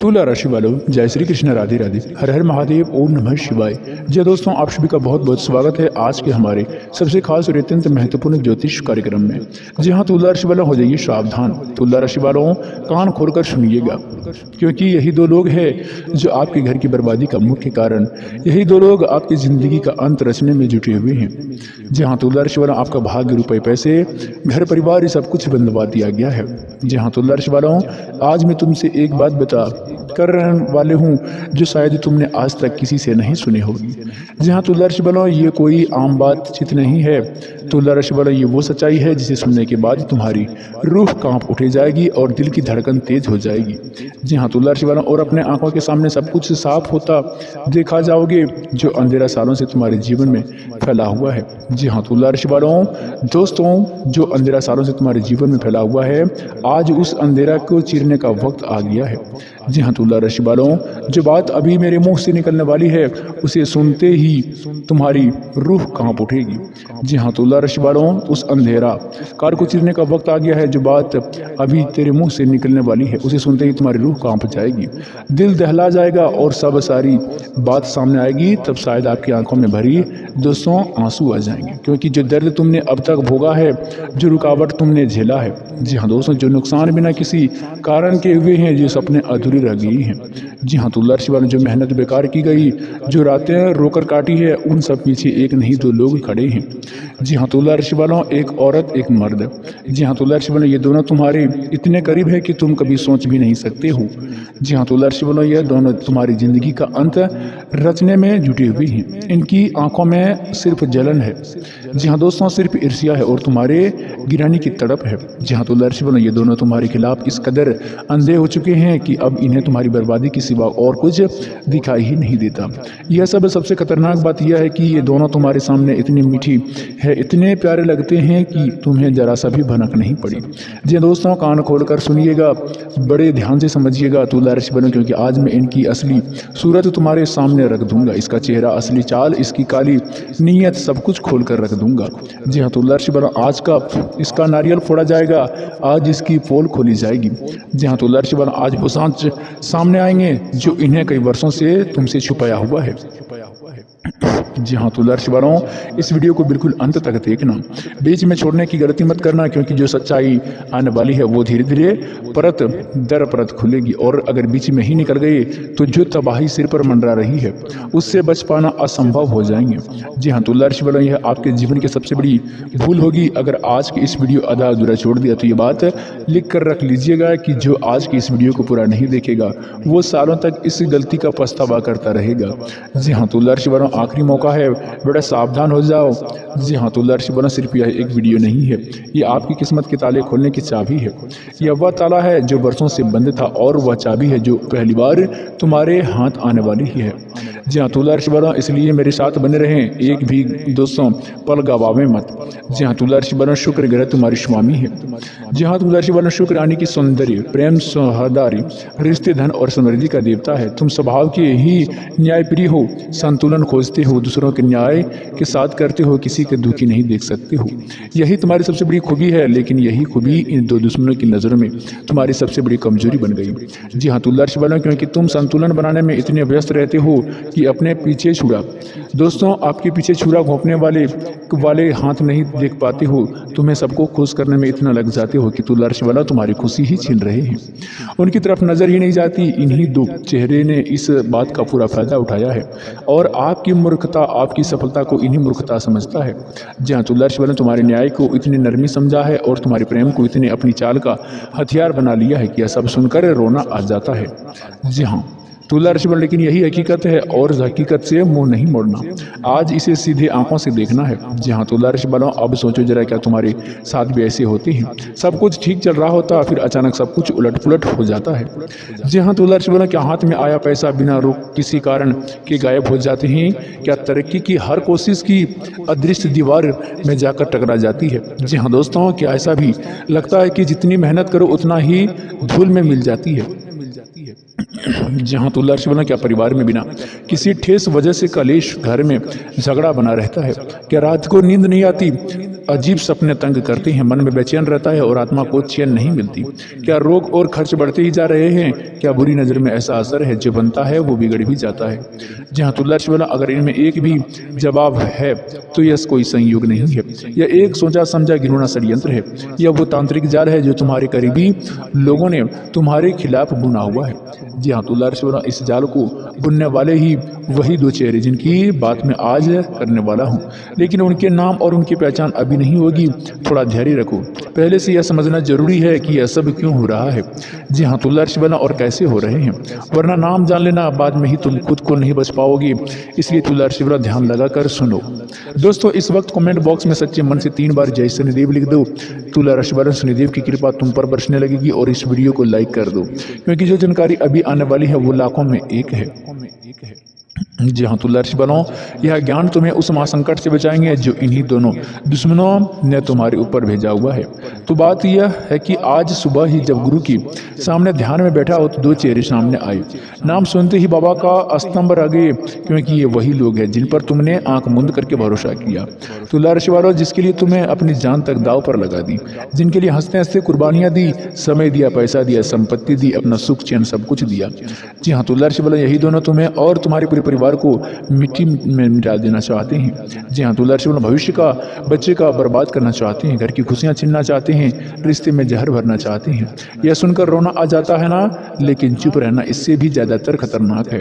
तुला राशि वालों, जय श्री कृष्ण, राधे राधे, हर हर महादेव, ओम नमः शिवाय। जय दोस्तों, आप सभी का बहुत बहुत स्वागत है आज के हमारे सबसे खास और अत्यंत महत्वपूर्ण ज्योतिष कार्यक्रम में। जी हाँ, तुला राशि वालों, हो जाइए सावधान। तुला राशि वालों, कान खोलकर सुनिएगा, क्योंकि यही दो लोग हैं जो आपके घर की बर्बादी का मुख्य कारण, यही दो लोग आपकी जिंदगी का अंत रचने में जुटे हुए हैं। जी हाँ, तुला राशि वालों, आपका भाग्य, रुपए, पैसे, घर परिवार, ये सब कुछ बंदवा दिया गया है। जी हाँ, तुला राशि वालों, आज मैं तुमसे एक बात बता कर रहने वाले हूँ जो शायद तुमने आज तक किसी से नहीं सुनी होगी। जी हाँ, तुला राशि वालों, ये कोई आम बातचीत नहीं है। तुला राशि वालों, ये वो सच्चाई है जिसे सुनने के बाद तुम्हारी रूह कांप उठे जाएगी और दिल की धड़कन तेज हो जाएगी। जी हाँ, तुला राशि वालों, और अपने आंखों के सामने सब कुछ साफ होता देखा जाओगे जो अंधेरा सालों से तुम्हारे जीवन में फैला हुआ है। जी हाँ, तुला राशि वालों, दोस्तों, जो अंधेरा सालों से तुम्हारे जीवन में फैला हुआ है, आज उस अंधेरा को चीरने का वक्त आ गया है। जी हाँ, तुला राशि वालों, जो बात अभी मेरे मुंह से निकलने वाली है उसे सुनते ही तुम्हारी रूह कांप उठेगी। जी हाँ, तुला राशि वालों, उस अंधेरा कार को चीरने का वक्त आ गया है। जो बात अभी तेरे मुंह से निकलने वाली है उसे सुनते ही तुम्हारी रूह कांप जाएगी, दिल दहला जाएगा और सब सारी बात सामने आएगी। तब शायद आपकी आंखों में भरी दोस्तों आंसू आ जाएंगे, क्योंकि जो दर्द तुमने अब तक भोगा है, जो रुकावट तुमने झेला है, जी हाँ दोस्तों, जो नुकसान बिना किसी कारण के हुए हैं, जो सपने अधूरे रह गई हैं। जी हाँ, तुला राशि वालों, जो मेहनत बेकार की गई, जो रातें रोकर काटी है, उन सब पीछे एक नहीं दो लोग खड़े हैं। जी हाँ, तुला राशि वालों, एक औरत, एक मर्द। जी हाँ, तुला राशि वालों, ये दोनों तुम्हारे इतने करीब है कि तुम कभी सोच भी नहीं सकते हो। जी हाँ, तुला राशि वालों, ये दोनों तुम्हारी जिंदगी का अंत रचने में जुटे हुए हैं। इनकी आंखों में सिर्फ जलन है। जी हाँ दोस्तों, सिर्फ ईर्ष्या है और तुम्हारे गिराने की तड़प है। जी हाँ, तुला राशि वालों, ये दोनों तुम्हारे खिलाफ इस कदर अंधे हो चुके हैं कि अब इन्हें तुम्हारी बर्बादी के सिवा और कुछ दिखाई ही नहीं देता। यह सबसे खतरनाक बात यह है कि ये दोनों तुम्हारे सामने इतनी मीठी है, इतने प्यारे लगते हैं कि तुम्हें जरा सा भी भनक नहीं पड़ी। जी दोस्तों, कान खोलकर सुनिएगा, बड़े ध्यान से समझिएगा तुला राशि वालों, क्योंकि आज मैं इनकी असली सूरत तुम्हारे सामने रख दूंगा। इसका चेहरा, असली चाल, इसकी काली नीयत, सब कुछ खोल कर रख दूंगा। जी हाँ, तुला राशि वालों, आज का इसका नारियल फोड़ा जाएगा, आज इसकी पोल खोली जाएगी। जी हाँ, तुला राशि वालों, आज वो सांच सामने आएंगे जो इन्हें कई वर्षों से तुमसे छुपाया हुआ है। जी हाँ, तुला राशि वालों, इस वीडियो को बिल्कुल अंत तक देखना, बीच में छोड़ने की गलती मत करना, क्योंकि जो सच्चाई आने वाली है वो धीरे धीरे परत दर परत खुलेगी, और अगर बीच में ही निकल गई तो जो तबाही सिर पर मंडरा रही है उससे बच पाना असंभव हो जाएंगे। जी हाँ, तुला राशि वालों, यह आपके जीवन की सबसे बड़ी भूल होगी अगर आज की इस वीडियो आधा अधूरा छोड़ दिया। तो ये बात लिख कर रख लीजिएगा कि जो आज की इस वीडियो को पूरा नहीं देखेगा वो सालों तक इस गलती का पछतावा करता रहेगा। जी हाँ, तुला राशि वालों, आखिरी मौका है, बड़ा सावधान हो जाओ। जी हाँ, तुला राशि वालों, सिर्फ यह एक वीडियो नहीं है, ये आपकी किस्मत के ताले खोलने की चाबी है। यह वह ताला है जो बरसों से बंद था, और वह चाबी है जो पहली बार तुम्हारे हाथ आने वाली ही है। जी हाँ, तुला राशि वालों, इसलिए मेरे साथ बने रहें, एक भी दोस्तों पल गवावे मत। जी हाँ, तुला राशि वालों, शुक्र ग्रह तुम्हारी स्वामी है। जी हाँ, तुला राशि वालों, शुक्र यानी कि सौंदर्य, प्रेम, सौहार्दारी, रिश्ते, धन और समृद्धि का देवता है। तुम स्वभाव के ही न्यायप्रिय हो, संतुलन खोजते हो, दूसरों के न्याय के साथ करते हो, किसी के दुखी नहीं देख सकते हो। यही तुम्हारी सबसे बड़ी खूबी है, लेकिन यही खूबी इन दो दुश्मनों की नज़रों में तुम्हारी सबसे बड़ी कमजोरी बन गई। जी हाँ, तुला राशि वालों, क्योंकि तुम संतुलन बनाने में इतने व्यस्त रहते हो कि अपने पीछे छुरा, दोस्तों, आपके पीछे छुरा घोंपने वाले हाथ नहीं देख पाते हो। तुम्हें सबको खुश करने में इतना लग जाते हो कि तुला राशि वाला तुम्हारी खुशी ही छीन रहे हैं, उनकी तरफ नजर ही नहीं जाती। इन्हीं दो चेहरे ने इस बात का पूरा फायदा उठाया है, और आपकी मूर्खता, आपकी सफलता को इन्हीं मूर्खता समझता है। जी हाँ, तुला राशि वालों, तुम्हारे न्याय को इतनी नरमी समझा है और तुम्हारे प्रेम को इतने अपनी चाल का हथियार बना लिया है कि यह सब सुनकर रोना आ जाता है। जी हाँ तुला राशि वालों, लेकिन यही हकीकत है और हकीकत से मुंह नहीं मोड़ना, आज इसे सीधे आंखों से देखना है। जी हाँ तुला राशि वालों, अब सोचो जरा, क्या तुम्हारे साथ भी ऐसे होते हैं? सब कुछ ठीक चल रहा होता, फिर अचानक सब कुछ उलट पुलट हो जाता है। जी हाँ तुला राशि वालों, क्या हाथ में आया पैसा बिना रोक किसी कारण के गायब हो जाते हैं? क्या तरक्की की हर कोशिश की अदृश्य दीवार में जाकर टकरा जाती है? जी हाँ दोस्तों, क्या ऐसा भी लगता है कि जितनी मेहनत करो उतना ही धूल में मिल जाती है? जहाँ तुला राशि वालों क्या परिवार में बिना किसी ठेस वजह से कलेश घर में झगड़ा बना रहता है? क्या रात को नींद नहीं आती? अजीब सपने तंग करते हैं, मन में बेचैन रहता है और आत्मा को चैन नहीं मिलती? क्या रोग और खर्च बढ़ते ही जा रहे हैं? क्या बुरी नज़र में ऐसा असर है जो बनता है वो बिगड़ भी जाता है? जहाँ तुला राशि वाला अगर इनमें एक भी जवाब है तो यह कोई संयोग नहीं है, यह एक सोचा समझा घिनौना षड्यंत्र है, यह वो तांत्रिक जाल है जो तुम्हारे करीबी लोगों ने तुम्हारे खिलाफ बुना हुआ है। जी हाँ, तुला राशि वाला इस जाल को बुनने वाले ही वही दो चेहरे जिनकी बात मैं आज करने वाला हूँ, लेकिन उनके नाम और उनकी पहचान अभी नहीं होगी। थोड़ा धैर्य रखो, पहले से यह समझना जरूरी है कि यह सब क्यों हो रहा है। जी हाँ, तुला राशि वाला और कैसे हो रहे हैं, वरना नाम जान लेना बाद में ही तुम खुद को नहीं बच पाओगे। इसलिए तुला राशि वाला ध्यान लगाकर सुनो। दोस्तों, इस वक्त कमेंट बॉक्स में सच्चे मन से 3 बार जय शनिदेव लिख दो। तुला राशि वाला शनिदेव की कृपा तुम पर बरसने लगेगी और इस वीडियो को लाइक कर दो, क्योंकि जो जानकारी अभी आने वाली है वो लाखों में एक है। जी हाँ, तुला राशि वालों, यह ज्ञान तुम्हें उस महासंकट से बचाएंगे जो इन्हीं दोनों दुश्मनों ने तुम्हारे ऊपर भेजा हुआ है। तो बात यह है कि आज सुबह ही जब गुरु की सामने ध्यान में बैठा हो तो 2 चेहरे सामने आए। नाम सुनते ही बाबा का स्तंभ रह गए, क्योंकि ये वही लोग हैं जिन पर तुमने आंख मूंद करके भरोसा किया। तुला राशि वालों, जिसके लिए तुम्हें अपनी जान तक दाव पर लगा दी, जिनके लिए हंसते हंसते कुर्बानियां दी, समय दिया, पैसा दिया, संपत्ति दी, अपना सुख चैन सब कुछ दिया। जी हाँ, तुला राशि वालों, यही दोनों तुम्हें और तुम्हारे पूरे परिवार को मिट्टी में मिटा देना चाहते हैं। जी हाँ, तुला राशि वालों, भविष्य का बच्चे का बर्बाद करना चाहते हैं, घर की खुशियां छीनना चाहते हैं, रिश्ते में जहर भरना चाहते हैं। यह सुनकर रोना आ जाता है ना, लेकिन चुप रहना इससे भी ज्यादातर खतरनाक है।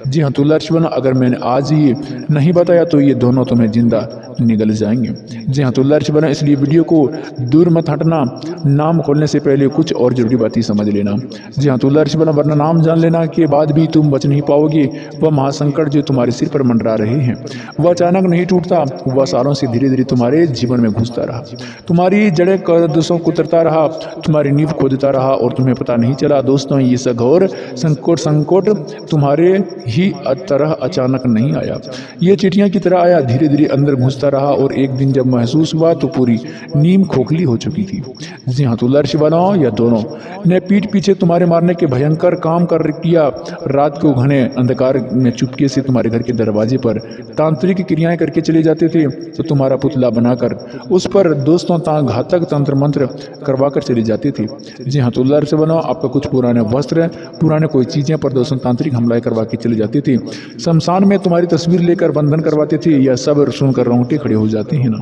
जी हाँ, तुला राशि वालों, अगर मैंने आज ये नहीं बताया तो ये दोनों तुम्हें जिंदा निगल जाएंगे। जी हाँ, तुला राशि वालों, इसलिए वीडियो को दूर मत हटना। नाम खोलने से पहले कुछ और जरूरी बातें समझ लेना। जी हाँ, तुला राशि वालों, वरना नाम जान लेना के बाद भी तुम बच नहीं पाओगे। वह महासंकट जो तुम्हारे सिर पर मंडरा रहे हैं वह अचानक नहीं टूटता, वह सालों से धीरे धीरे तुम्हारे जीवन में घुसता रहा, तुम्हारी जड़ें कदमों कुतरता रहा, तुम्हारी नींव खोदता रहा और तुम्हें पता नहीं चला। दोस्तों, ये सघोर संकट तुम्हारे ही तरह अचानक नहीं आया, ये चिड़िया की तरह आया, धीरे धीरे अंदर घुसता रहा और एक दिन जब महसूस हुआ तो पूरी नींव खोखली हो चुकी थी। जी हाँ, तुला राशि वालों, यह दोनों ने पीठ पीछे तुम्हारे मारने के भयंकर काम कर किया। रात को घने अंधकार में चुपके से तुम्हारे घर के दरवाजे पर तांत्रिक क्रियाएं करके चले जाते थे, तो तुम्हारा पुतला बनाकर उस पर दोस्तों घातक तंत्र मंत्र करवा कर चले जाते थे। जी हाँ, तुला राशि वालों, आपका कुछ पुराने वस्त्र, पुराने कोई चीजें पर दोस्तों तांत्रिक हमला करवा के चले जाते थे। शमशान में तुम्हारी तस्वीर लेकर बंधन करवाते थे। यह सब सुनकर रोंगटे खड़े हो जाते हैं ना।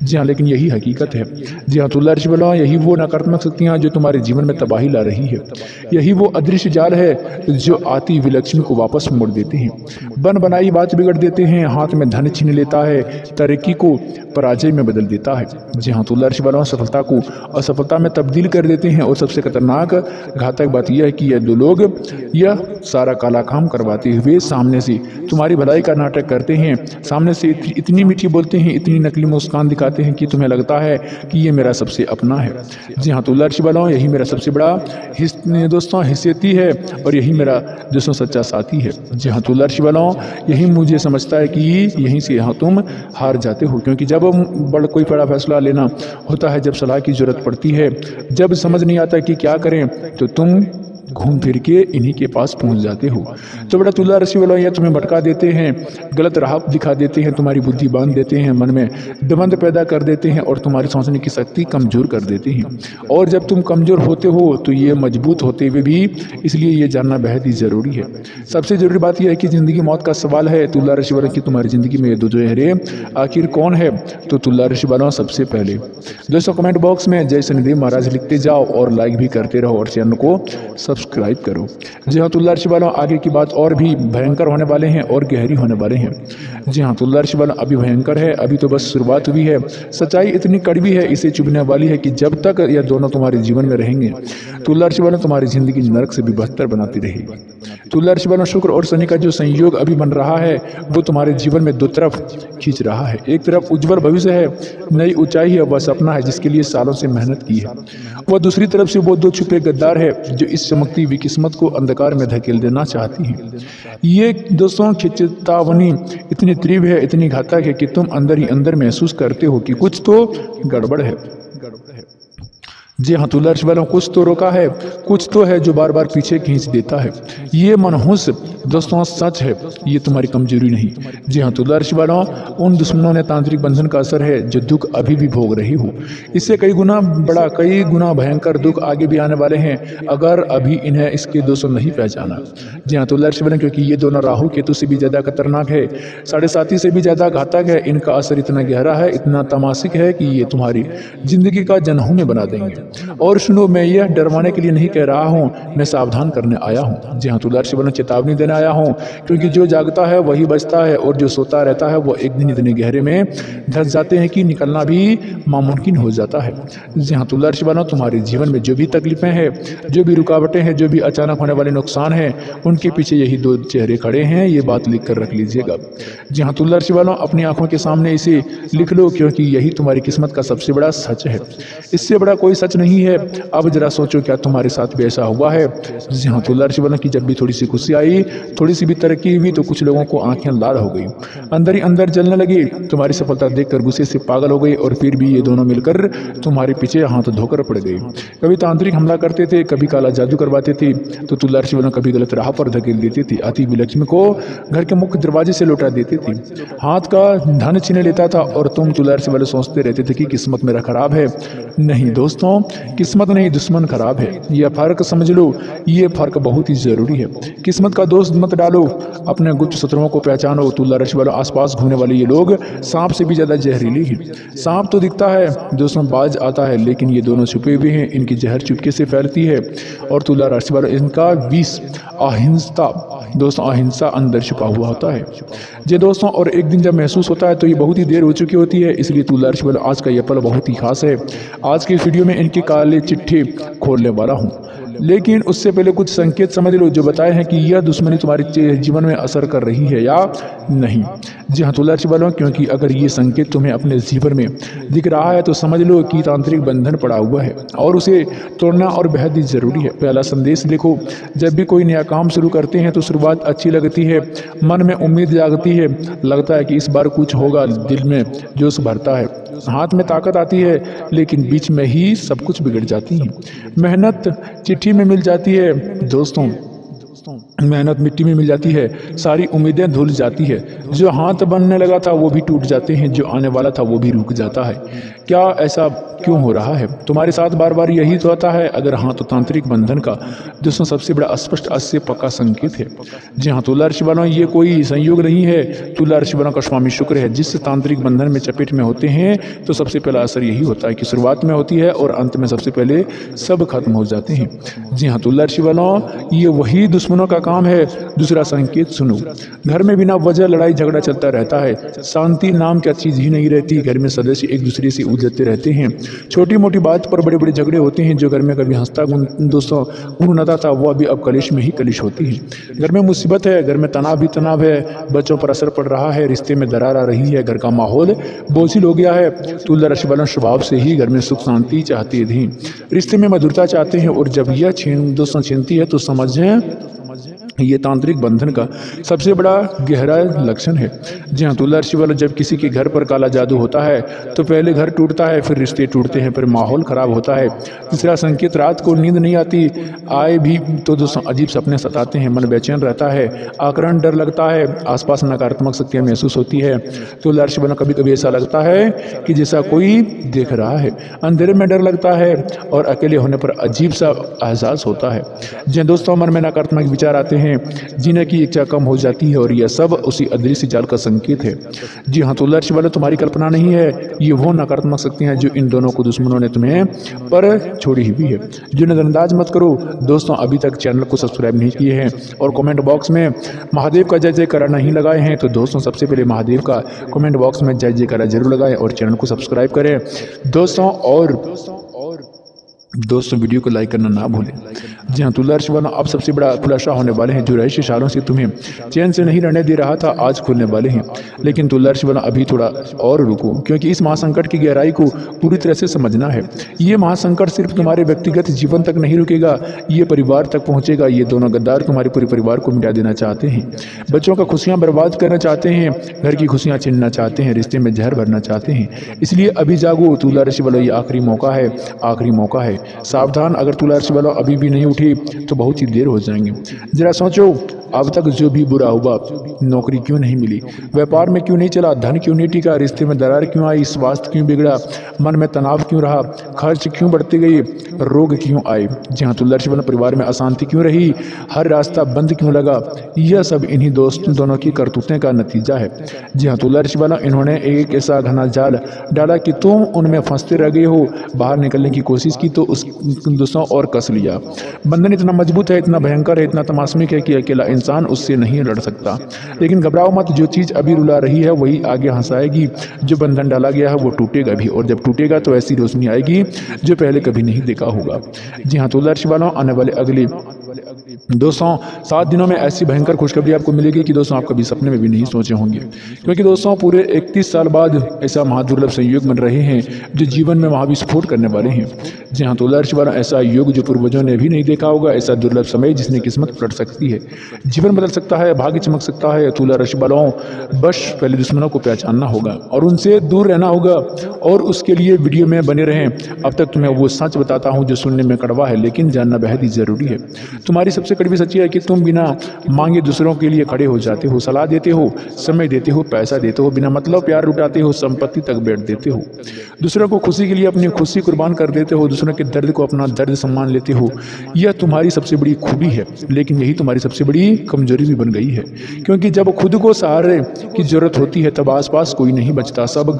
जी हाँ, लेकिन यही हकीकत है। जी हाँ, तुला राशि वालों, यही वो नकारात्मक शक्तियां जो तुम्हारे जीवन में तबाही ला रही है, यही वो अदृश्य जाल है जो आती विलक्ष्मी को वापस मोड़ देते हैं, बन बनाई बात बिगड़ देते हैं, हाथ में धन छीन लेता है, तरक्की को पराजय में बदल देता है। जी हाँ, तुला राशि वालों, सफलता को असफलता में तब्दील कर देते हैं। और सबसे खतरनाक घातक बात यह है कि यह 2 लोग यह सारा काला काम करवाते हुए सामने से तुम्हारी भलाई का नाटक करते हैं, सामने से इतनी मीठी बोलते हैं, इतनी नकली मुस्कान दिखाते हैं कि तुम्हें लगता है कि ये मेरा सबसे अपना है। जी हाँ, तुला राशि वालों, यही मेरा सबसे बड़ा दोस्तों हिस्सेती है और यही मेरा दोस्तों सच्चा साथी है। जी हाँ, तुला राशि वालों, यही मुझे समझता है कि यहीं से यहाँ तुम हार जाते हो, क्योंकि जब कोई बड़ा फैसला लेना होता है, जब सलाह की जरूरत पड़ती है, जब समझ नहीं आता कि क्या करें, तो तुम घूम फिर के इन्हीं के पास पहुंच जाते हो। तो बड़ा तुला राशि वालों, यह तुम्हें भटका देते हैं, गलत राह दिखा देते हैं, तुम्हारी बुद्धि बांध देते हैं, मन में दबंध पैदा कर देते हैं और तुम्हारी सोचने की शक्ति कमजोर कर देते हैं। और जब तुम कमजोर होते हो तो ये मजबूत होते हुए भी, इसलिए ये जानना बेहद ही जरूरी है। सबसे जरूरी बात यह है कि जिंदगी मौत का सवाल है। तुला राशि वालों की तुम्हारी जिंदगी में ये 2 चेहरे आखिर कौन है? तो तुला राशि वालों, सबसे पहले दोस्तों कमेंट बॉक्स में जय शनिदेव महाराज लिखते जाओ और लाइक भी करते रहो और चैनल को सब्सक्राइब करो। जी हाँ, तुला राशि वालों, आगे की बात और भी भयंकर होने वाले हैं और गहरी होने वाले हैं। जी हाँ, तुला राशि वालों, अभी भयंकर है, अभी तो बस शुरुआत हुई है। सच्चाई इतनी कड़वी है, इसे चुभने वाली है कि जब तक यह दोनों तुम्हारे जीवन में रहेंगे, तुला राशि वालों, तुम्हारी जिंदगी नरक से भी बदतर बनाती रहेगी। तुला राशि वालों, शुक्र और शनि का जो संयोग अभी बन रहा है वो तुम्हारे जीवन में 2 तरफ खींच रहा है। एक तरफ उज्जवल भविष्य है, नई ऊंचाई है, वह सपना है जिसके लिए सालों से मेहनत की है। वह दूसरी तरफ से वो 2 छुपे गद्दार है जो इस चमकती हुई किस्मत को अंधकार में धकेल देना चाहती हैं। ये दोस्तों चेतावनी इतनी तीव्र है, इतनी घातक है कि तुम अंदर ही अंदर महसूस करते हो कि कुछ तो गड़बड़ है। जी हाँ, तुला राशि वालों, कुछ तो रोका है, कुछ तो है जो बार बार पीछे खींच देता है। ये मनहूस दोस्तों सच है, ये तुम्हारी कमजोरी नहीं। जी हाँ, तुला राशि वालों, उन दुश्मनों ने तांत्रिक बंधन का असर है जो दुख अभी भी भोग रही हो। इससे कई गुना बड़ा, कई गुना भयंकर दुख आगे भी आने वाले हैं अगर अभी इन्हें इसके दोषों नहीं पहचाना। जी हाँ, तुला राशि वालों, क्योंकि ये दोनों राहु केतु से भी ज्यादा खतरनाक है, साढ़े साथी से भी ज्यादा घातक है। इनका असर इतना गहरा है, इतना तमाशिक है कि ये तुम्हारी जिंदगी का जनहूं बना देंगे। और सुनो, मैं यह डरवाने के लिए नहीं कह रहा हूँ, मैं सावधान करने आया हूँ। जी हाँ, तुला राशि वालों, चेतावनी देने आया हूँ, क्योंकि जो जागता है वही बचता है और जो सोता रहता है वो एक दिन इतने गहरे में धंस जाते हैं कि निकलना भी नामुमकिन हो जाता है। जी हाँ, तुला राशि वालों, तुम्हारे जीवन में जो भी तकलीफें हैं, जो भी रुकावटें हैं, जो भी अचानक होने वाले नुकसान हैं, उनके पीछे यही दो चेहरे खड़े हैं। ये बात लिख कर रख लीजिएगा। जी हाँ, तुला राशि वालों, अपनी आंखों के सामने इसे लिख लो, क्योंकि यही तुम्हारी किस्मत का सबसे बड़ा सच है। इससे बड़ा कोई सच नहीं है। अब जरा सोचो, क्या तुम्हारे साथ भी ऐसा हुआ है? जी हाँ, तुला राशि वालों की जब भी थोड़ी सी खुशी आई, थोड़ी सी भी तरक्की हुई, तो कुछ लोगों को आंखें लाल हो गई, अंदर ही अंदर जलने लगी। तुम्हारी सफलता देखकर गुस्से से पागल हो गई और फिर भी ये दोनों मिलकर तुम्हारे पीछे हाथ धोकर पड़ गए। कभी तांत्रिक हमला करते थे, कभी काला जादू करवाते थे, तो तुला राशि वालों कभी गलत राह पर धकेल देती थी। आती हुई लक्ष्मी को घर के मुख्य दरवाजे से लौटा देती थी, हाथ का धन छीन लेता था। और तुम तुला राशि वाले सोचते रहते थे कि किस्मत मेरा खराब है। नहीं दोस्तों, किस्मत नहीं, दुश्मन खराब है। यह फर्क समझ लो, ये फर्क बहुत ही जरूरी है। किस्मत का दोष मत डालो, अपने गुप्त शत्रुओं को पहचानो। तुला राशि वालों, आसपास घूमने वाले ये लोग सांप से भी ज्यादा जहरीली हैं। सांप तो दिखता है, दोस्तों बाज आता है, लेकिन ये दोनों छुपे हुए हैं। इनकी जहर चुपके से फैलती है। और तुला राशि वालों, इनका विष अहिंसा, दोस्तों अहिंसा अंदर छुपा हुआ होता है। जी दोस्तों, और एक दिन जब महसूस होता है तो ये बहुत ही देर हो चुकी होती है। इसलिए तुला राशि वालों, आज का यह पल बहुत ही खास है। आज की इस वीडियो में इनके काले चिट्ठे खोलने वाला हूँ, लेकिन उससे पहले कुछ संकेत समझ लो जो बताए हैं कि यह दुश्मनी तुम्हारे जीवन में असर कर रही है या नहीं। जी हाँ, तुला राशि वालों, क्योंकि अगर ये संकेत तुम्हें अपने जीवन में दिख रहा है तो समझ लो कि तांत्रिक बंधन पड़ा हुआ है और उसे तोड़ना और बेहद ही जरूरी है। पहला संदेश देखो, जब भी कोई नया काम शुरू करते हैं तो शुरुआत अच्छी लगती है, मन में उम्मीद जागती है, लगता है कि इस बार कुछ होगा, दिल में जोश भरता है, हाथ में ताकत आती है, लेकिन बीच में ही सब कुछ बिगड़ जाती है। मेहनत चिट्ठी में मिल जाती है दोस्तों, मेहनत मिट्टी में मिल जाती है, सारी उम्मीदें धुल जाती है। जो हाथ बनने लगा था वो भी टूट जाते हैं, जो आने वाला था वो भी रुक जाता है। क्या ऐसा क्यों हो रहा है तुम्हारे साथ? बार बार यही तो आता है। अगर हाँ, तो तांत्रिक बंधन का दोस्तों सबसे बड़ा स्पष्ट अस्य पक्का संकेत है। जी हाँ, तुला राशि वालों, ये कोई संयोग नहीं है। तुला राशि वालों का स्वामी शुक्र है। जिस तांत्रिक बंधन में चपेट में होते हैं तो सबसे पहला असर यही होता है कि शुरुआत में होती है और अंत में सबसे पहले सब खत्म हो जाते हैं। जी हाँ, तुला राशि वालों, ये वही दुश्मनों का काम है। दूसरा संकेत सुनो, घर में बिना वजह लड़ाई झगड़ा चलता रहता है, शांति नाम क्या चीज ही नहीं रहती। घर में सदस्य एक दूसरे से उलझते रहते हैं, छोटी मोटी बात पर बड़े बड़े झगड़े होते हैं। जो घर में कभी हंसता दोस्तों गुनगुनाता था वो अभी अब कलेश में ही कलेश होती है। घर में मुसीबत है, घर में तनाव भी तनाव है, बच्चों पर असर पड़ रहा है, रिश्ते में दरार आ रही है, घर का माहौल बोझिल हो गया है। तुला राशि वालों स्वभाव से ही घर में सुख शांति चाहते थे, रिश्ते में मधुरता चाहते हैं, और जब यह दोस्तों छीनती है तो समझें ये तांत्रिक बंधन का सबसे बड़ा गहरा लक्षण है। जी हाँ, तुला राशि वालों, जब किसी के घर पर काला जादू होता है तो पहले घर टूटता है, फिर रिश्ते टूटते हैं, फिर माहौल खराब होता है। तीसरा संकेत, रात को नींद नहीं आती, आए भी तो दोस्तों अजीब सपने सताते हैं, मन बेचैन रहता है, आकरण डर लगता है, आसपास नकारात्मक शक्तियाँ महसूस होती है। तुला राशि वालों, कभी कभी ऐसा लगता है कि जैसा कोई देख रहा है, अंधेरे में डर लगता है और अकेले होने पर अजीब सा एहसास होता है। जी दोस्तों, मन में नकारात्मक विचार आते हैं, जीने की इच्छा कम हो जाती है, और यह सब उसी अदृश्य जाल का संकेत है। जी हाँ, तुला राशि वालों, तुम्हारी कल्पना नहीं है, ये वो नकारात्मक शक्तियां हैं जो इन दोनों को दुश्मनों ने तुम्हें पर छोड़ी हुई है, जो नजरअंदाज मत करो। दोस्तों, अभी तक चैनल को सब्सक्राइब नहीं किए हैं और कमेंट बॉक्स में महादेव का जय जयकारा नहीं लगाए हैं, तो दोस्तों सबसे पहले महादेव का कमेंट बॉक्स में जय जयकारा जरूर लगाएं और चैनल को सब्सक्राइब करें दोस्तों वीडियो को लाइक करना ना भूलें। जी हाँ, तुला राशि वालों, अब सबसे बड़ा खुलासा होने वाले हैं। जो रहस्य सालों से तुम्हें चैन से नहीं रहने दे रहा था, आज खुलने वाले हैं। लेकिन तुला राशि वालों, अभी थोड़ा और रुको, क्योंकि इस महासंकट की गहराई को पूरी तरह से समझना है। ये महासंकट सिर्फ तुम्हारे व्यक्तिगत जीवन तक नहीं रुकेगा, ये परिवार तक पहुंचेगा। ये दोनों गद्दार तुम्हारे पूरे परिवार को मिटा देना चाहते हैं, बच्चों का खुशियां बर्बाद करना चाहते हैं, घर की खुशियां छीनना चाहते हैं, रिश्ते में जहर भरना चाहते हैं। इसलिए अभी जागो तुला राशि वालों, ये आखिरी मौका है, आखिरी मौका है। सावधान, अगर तुला राशि वालों अभी भी नहीं उठी तो बहुत ही देर हो जाएंगे। जरा सोचो, अब तक जो भी बुरा हुआ, नौकरी क्यों नहीं मिली, व्यापार में क्यों नहीं चला, धन क्यों नहीं टिका, रिश्ते में दरार क्यों आई, स्वास्थ्य क्यों बिगड़ा, मन में तनाव क्यों रहा, खर्च क्यों बढ़ती गई, रोग क्यों आए। जी हाँ, तुला राशि वालों परिवार में अशांति क्यों रही, हर रास्ता बंद क्यों लगा। यह सब इन्हीं दोस्तों दोनों की करतूतें का नतीजा है। जी हाँ, तुला राशि वालों इन्होंने एक ऐसा घना जाल डाला कि तुम उनमें फंसते रह गए हो। बाहर निकलने की कोशिश की तो उस दोस्तों और कस लिया। बंधन इतना मजबूत है, इतना भयंकर है, इतना तमाशमिक है कि अकेला इंसान उससे नहीं लड़ सकता। लेकिन घबराओ मत, जो चीज़ अभी रुला रही है वही आगे हंसाएगी। जो बंधन डाला गया है वो टूटेगा भी, और जब टूटेगा तो ऐसी रोशनी आएगी जो पहले कभी नहीं देखा होगा। जी हाँ, तुला राशि वालों आने वाले अगले 207 दिनों में ऐसी भयंकर खुशखबरी आपको मिलेगी कि दोस्तों आप कभी सपने में भी नहीं सोचे होंगे। क्योंकि दोस्तों पूरे 31 साल बाद ऐसा महादुर्लभ संयोग बन रहे हैं जो जीवन में महाविस्फोट करने वाले हैं। जी हाँ, तुला राशि वाला ऐसा योग जो पूर्वजों ने भी नहीं देखा होगा, ऐसा दुर्लभ समय जिसने किस्मत पलट सकती है, जीवन बदल सकता है, भाग्य चमक सकता है। तुला राशि वालों बस पहले दुश्मनों को पहचानना होगा और उनसे दूर रहना होगा, और उसके लिए वीडियो में बने रहें। अब तक तुम्हें वो सच बताता हूँ जो सुनने में कड़वा है लेकिन जानना बेहद ही जरूरी है। तुम्हारी सबसे कड़वी सच्ची है कि तुम बिना मांगे दूसरों के लिए खड़े हो जाते हो, सलाह देते हो, समय देते हो, पैसा देते हो, बिना मतलब प्यार लुटाते हो, संपत्ति तक बैठ देते हो, दूसरों को खुशी के लिए अपनी खुशी कुर्बान कर देते हो, दूसरों के दर्द को अपना दर्द सम्मान लेते हो। यह तुम्हारी सबसे बड़ी खूबी है, लेकिन यही तुम्हारी सबसे बड़ी कमजोरी भी बन गई है। क्योंकि जब खुद को सहारे की जरूरत होती है तब आसपास कोई नहीं बचता, सब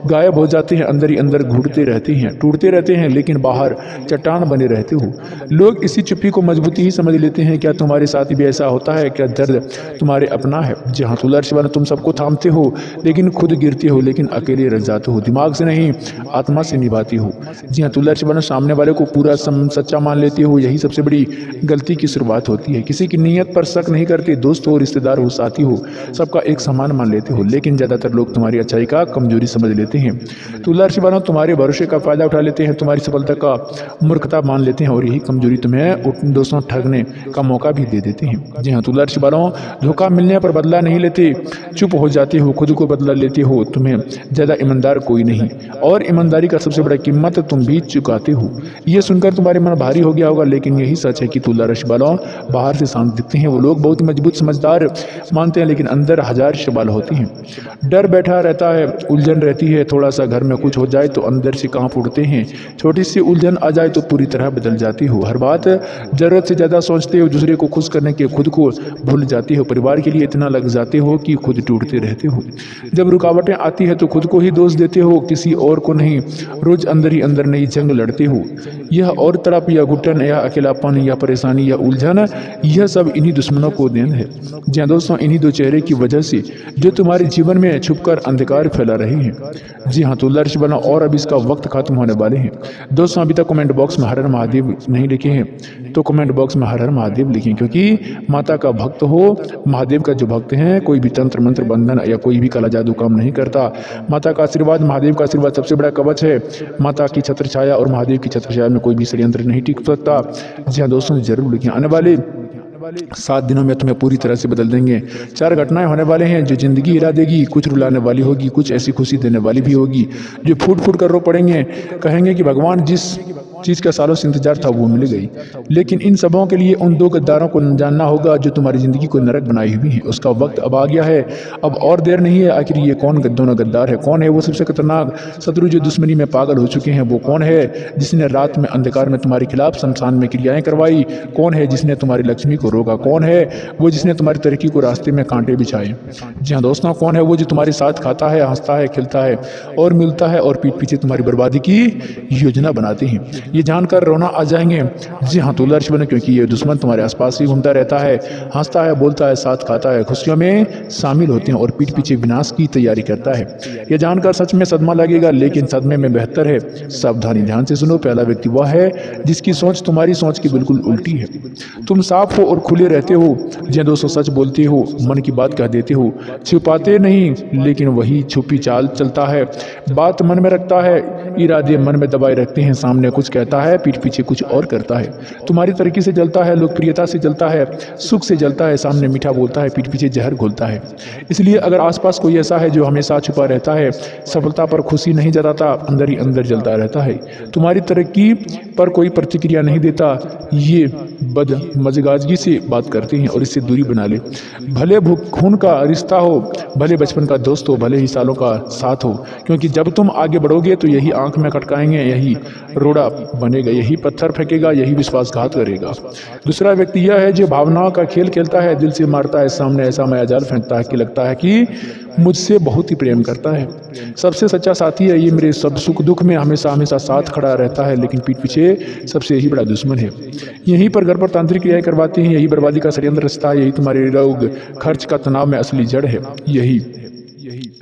गायब हो जाते हैं, अंदर ही अंदर घूटते रहते हैं, टूटते रहते हैं, लेकिन बाहर चट्टान बने रहते हो। लोग इसी चुप्पी को मजबूती ही समझ लेते हैं। क्या तुम्हारे साथ भी ऐसा होता है? क्या दर्द तुम्हारे अपना है? जी हाँ, तुला राशि वाले तुम सबको थामते हो लेकिन खुद गिरते हो, लेकिन अकेले रह जाते हो, दिमाग से नहीं आत्मा से निभाती हो। जी हाँ, तुला राशि वाले सामने वाले को पूरा सच्चा मान लेते हो, यही सबसे बड़ी गलती की शुरुआत होती है। किसी की नीयत पर शक नहीं करते, दोस्त हो, रिश्तेदार हो, साथी हो, सबका एक समान मान लेते हो, लेकिन ज़्यादातर लोग तुम्हारी अच्छाई का कमजोरी समझ लेते हैं। तुला राशि वालों तुम्हारे भरोसे का फायदा उठा लेते हैं, तुम्हारी सफलता का मूर्खता मान लेते हैं, और यही कमजोरी तुम्हें दोस्तों ठगने का मौका भी दे देते हैं। जी हाँ, तुला राशि वालों धोखा मिलने पर बदला नहीं लेते, चुप हो जाते हो, खुद को बदला लेते हो। तुम्हें ज़्यादा ईमानदार कोई नहीं, और ईमानदारी का सबसे बड़ा कीमत तुम भी चुकाते हो। यह सुनकर तुम्हारे मन भारी हो गया होगा, लेकिन यही सच है कि तुला राशि वालों बाहर से शांत दिखते हैं, वो लोग बहुत मजबूत समझदार मानते हैं, लेकिन अंदर हजार सवाल होते हैं। डर बैठा रहता है, उलझन रहती है, थोड़ा सा घर में कुछ हो जाए तो अंदर से कांप उठते हैं, छोटी सी उलझन आ जाए तो पूरी तरह बदल जाती हो, हर बात जरूरत से ज़्यादा सोचते हो, दूसरे को खुश करने के खुद को भूल जाते हो, परिवार के लिए इतना लग जाते हो कि खुद टूटते रहते हो। जब रुकावटें आती है तो खुद को ही दोष देते हो, किसी और को नहीं। रोज अंदर ही अंदर नई जंग लड़ते हो। यह और तड़प या घुटन या अकेलापन या परेशानी या उलझन, यह सब इन्हीं दुश्मनों को देन है। जी हाँ दोस्तों, इन्हीं दो चेहरे की वजह से जो तुम्हारे जीवन में छुपकर अंधकार फैला रहे हैं। जी हाँ, तुला राशि वालों और अब इसका वक्त खत्म होने वाले हैं। दोस्तों, अभी तक कमेंट बॉक्स में हर हर महादेव नहीं लिखे हैं तो कमेंट बॉक्स में हर हर महादेव लिखें, क्योंकि माता का भक्त हो, महादेव का जो भक्त हैं, कोई भी तंत्र मंत्र बंधन या कोई भी काला जादू काम नहीं करता। माता का आशीर्वाद, महादेव का आशीर्वाद सबसे बड़ा कवच है। माता की छत्र छाया और महादेव की छत्र छाया में कोई भी षड्यंत्र नहीं टिक सकता। जी हाँ दोस्तों, जरूर लिखें। आने वाले 7 दिनों में तुम्हें पूरी तरह से बदल देंगे। 4 घटनाएं होने वाले हैं जो जिंदगी हिला देगी, कुछ रुलाने वाली होगी, कुछ ऐसी खुशी देने वाली भी होगी जो फूट फूट कर रो पड़ेंगे, कहेंगे कि भगवान जिस चीज़ का सालों से इंतजार था वो मिल गई। लेकिन इन सबों के लिए उन 2 गद्दारों को जानना होगा जो तुम्हारी जिंदगी को नरक बनाई हुई है। उसका वक्त अब आ गया है, अब और देर नहीं है। आखिर ये कौन दोनों गद्दार है? कौन है वो सबसे खतरनाक शत्रु जो दुश्मनी में पागल हो चुके हैं? वो कौन है जिसने रात में अंधकार में तुम्हारे खिलाफ शमशान में क्रियाएं करवाई? कौन है जिसने तुम्हारी लक्ष्मी को रोका? कौन है वो जिसने तुम्हारी तरक्की को रास्ते में कांटे बिछाए? जी हाँ दोस्तों, कौन है वो जो तुम्हारे साथ खाता है, हंसता है, खिलता है और मिलता है, और पीठ पीछे तुम्हारी बर्बादी की योजना बनाते हैं? ये जानकर रोना आ जाएंगे। जी हाँ, तुला राशि वालों, क्योंकि ये दुश्मन तुम्हारे आसपास ही घूमता रहता है, हंसता है, बोलता है, साथ खाता है, खुशियों में शामिल होते हैं और पीठ पीछे विनाश की तैयारी करता है। ये जानकर सच में सदमा लगेगा, लेकिन सदमे में बेहतर है सावधानी। ध्यान से सुनो। पहला व्यक्ति वह है जिसकी सोच तुम्हारी सोच की बिल्कुल उल्टी है। तुम साफ हो और खुले रहते हो। जी दोस्तों, सच बोलते हो, मन की बात कह देते हो, छुपाते नहीं, लेकिन वही छुपी चाल चलता है। बात मन में रखता है, इरादे मन में दबाए रखते हैं, सामने कुछ कहता है, पीठ पीछे कुछ और करता है। तुम्हारी तरक्की से जलता है, लोकप्रियता से जलता है, सुख से जलता है, सामने मीठा बोलता है, पीठ पीछे जहर घोलता है। इसलिए अगर आसपास कोई ऐसा है जो हमेशा छुपा रहता है, सफलता पर खुशी नहीं जताता, अंदर ही अंदर जलता रहता है, तुम्हारी तरक्की पर कोई प्रतिक्रिया नहीं देता, ये बदमजगाजगी से बात करते हैं और इससे दूरी बना ले। भले खून का रिश्ता हो, भले बचपन का दोस्त हो, भले ही सालों का साथ हो, क्योंकि जब तुम आगे बढ़ोगे तो यही आंख में खटकाएंगे, यही रोड़ा बनेगा, यही पत्थर फेंकेगा, यही विश्वासघात करेगा। दूसरा व्यक्ति यह है जो भावनाओं का खेल खेलता है, दिल से मारता है, सामने ऐसा मायाजाल फेंकता है कि लगता है कि मुझसे बहुत ही प्रेम करता है। सबसे सच्चा साथी है ये, मेरे सब सुख दुख में हमेशा हमेशा साथ खड़ा रहता है, लेकिन पीठ पीछे सबसे यही बड़ा दुश्मन है। यहीं पर घर पर तांत्रिक क्रियाएं करवाती हैं, यही बर्बादी का षड्यंत्र रचता है, यही तुम्हारे रोग खर्च का तनाव में असली जड़ है, यही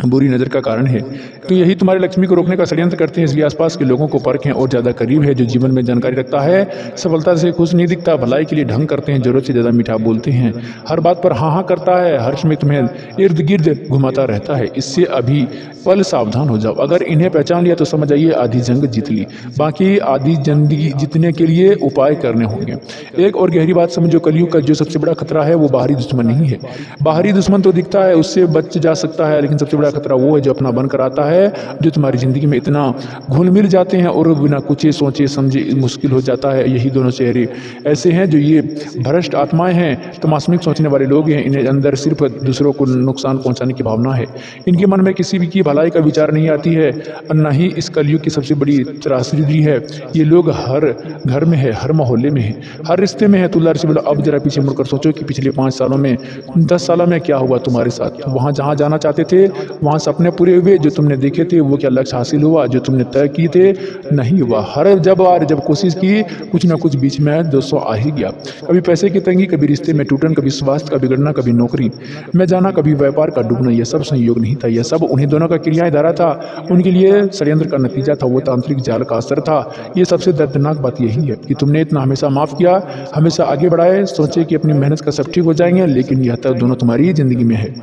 बुरी नज़र का कारण है। तो यही तुम्हारी लक्ष्मी को रोकने का षड्यंत्र करते हैं। इसलिए आसपास के लोगों को परखें और ज़्यादा करीब है जो जीवन में जानकारी रखता है, सफलता से खुश नहीं दिखता, भलाई के लिए ढंग करते हैं, जरूरत से ज़्यादा मीठा बोलते हैं, हर बात पर हाँ हाँ करता है, हर्ष में तुम्हें इर्द गिर्द घुमाता रहता है। इससे अभी पल सावधान हो जाओ। अगर इन्हें पहचान लिया तो समझ आइए आधी जंग जीत ली। बाकी आधी जिंदगी जीतने के लिए उपाय करने होंगे। एक और गहरी बात समझो, कलयुग का जो सबसे बड़ा खतरा है वो बाहरी दुश्मन नहीं है। बाहरी दुश्मन तो दिखता है, उससे बच जा सकता है, लेकिन सबसे बड़ा खतरा वो है जो अपना बनकर आता है, जो तुम्हारी जिंदगी में इतना घुल मिल जाते हैं और बिना कुछ सोचे समझे मुश्किल हो जाता है। यही दोनों चेहरे ऐसे हैं जो ये भ्रष्ट आत्माएं हैं, तमाशमिक सोचने वाले लोग हैं। इन्हें अंदर सिर्फ दूसरों को नुकसान पहुंचाने की भावना है। इनके मन में किसी भी की भलाई का विचार नहीं आती है, और न ही इस कलयुग की सबसे बड़ी त्रासदी है। ये लोग हर घर में है, हर मोहल्ले में है, हर रिश्ते में है। तुलदार से बोला, अब जरा पीछे मुड़कर सोचो कि पिछले 5 सालों में 10 सालों में क्या हुआ तुम्हारे साथ। वहाँ जहाँ जाना चाहते थे वहाँ सपने पूरे हुए, जो तुमने देखे थे वो क्या लक्ष्य हासिल हुआ, जो तुमने तय किए थे नहीं हुआ। हर जब कोशिश की कुछ ना कुछ बीच में 200 आ ही गया। कभी पैसे की तंगी, कभी रिश्ते में टूटन, कभी स्वास्थ्य का बिगड़ना, कभी नौकरी में जाना, कभी व्यापार का डूबना। यह सब संयोग नहीं था, यह सब उन्हीं दोनों का क्रियाएं धारा था। उनके लिए षड्यंत्र का नतीजा था, वो तांत्रिक जाल का असर था। ये सबसे दर्दनाक बात यही है कि तुमने इतना हमेशा माफ किया, हमेशा आगे बढ़ाए, सोचे कि अपनी मेहनत का सब ठीक हो जाएंगे, लेकिन यह तो दोनों तुम्हारी जिंदगी में है।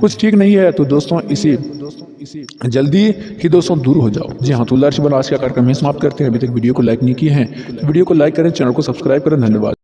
कुछ ठीक नहीं है तो दोस्तों इसी जल्दी ही दोस्तों दूर हो जाओ। जी हाँ, तुलदार शिवल आज का कार्यक्रम में समाप्त करते हैं। अभी तक वीडियो को लाइक नहीं किए हैं तो वीडियो को लाइक करें, चैनल को सब्सक्राइब करें। धन्यवाद।